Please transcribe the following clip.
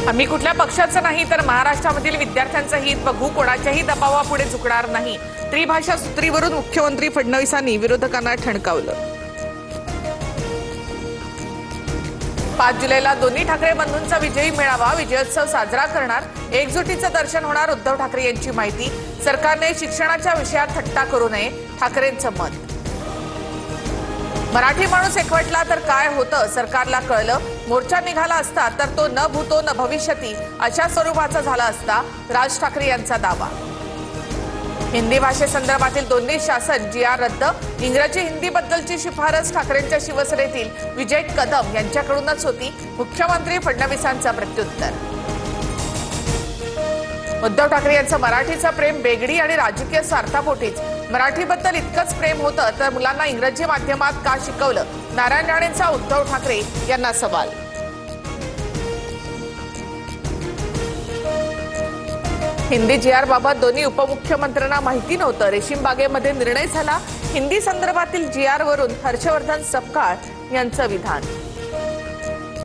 आम्ही कुठल्या पक्षाचं नाही तर महाराष्ट्रामधील विद्यार्थ्यांचं हित बघू, कोणाच्याही दबावापुढे झुकणार नाही. त्रिभाषा सूत्रीवरून मुख्यमंत्री फडणवीसांनी विरोधकांना ठणकावलं. 5 जुलैला दोन्ही ठाकरे बंधूंचा विजयी मेळावा, विजयोत्सव साजरा करणार. एकजुटीचं दर्शन होणार. उद्धव ठाकरे यांची माहिती. सरकारने शिक्षणाच्या विषयात थट्टा करू नये, ठाकरेंचं मत. मराठी माणूस एकवटला तर काय होतं सरकारला कळलं. मोर्चा निघाला असता तर तो न भूतो न भविष्यती अशा स्वरूपाचा झाला असता, राज ठाकरे यांचा दावा. हिंदी भाषेसंदर्भातील दोन्ही शासन GR रद्द. इंग्रजी हिंदी बद्दलची शिफारस ठाकरेंच्या शिवसेनेतील विजय कदम यांच्याकडूनच होती. मुख्यमंत्री फडणवीसांचं प्रत्युत्तर. उद्धव ठाकरे यांचं मराठीचं प्रेम बेगडी आणि राजकीय स्वार्थापोटीच. मराठीबद्दल इतकंच प्रेम होतं तर मुलांना इंग्रजी माध्यमात का शिकवलं. नारायण राणेंचा उद्धव ठाकरे यांना सवाल. हिंदी GR बाबत दोन्ही उपमुख्यमंत्र्यांना माहिती नव्हतं. रेशीम बागेमध्ये निर्णय झाला. हिंदी संदर्भातील GR वरून हर्षवर्धन सपकाळ यांचं विधान.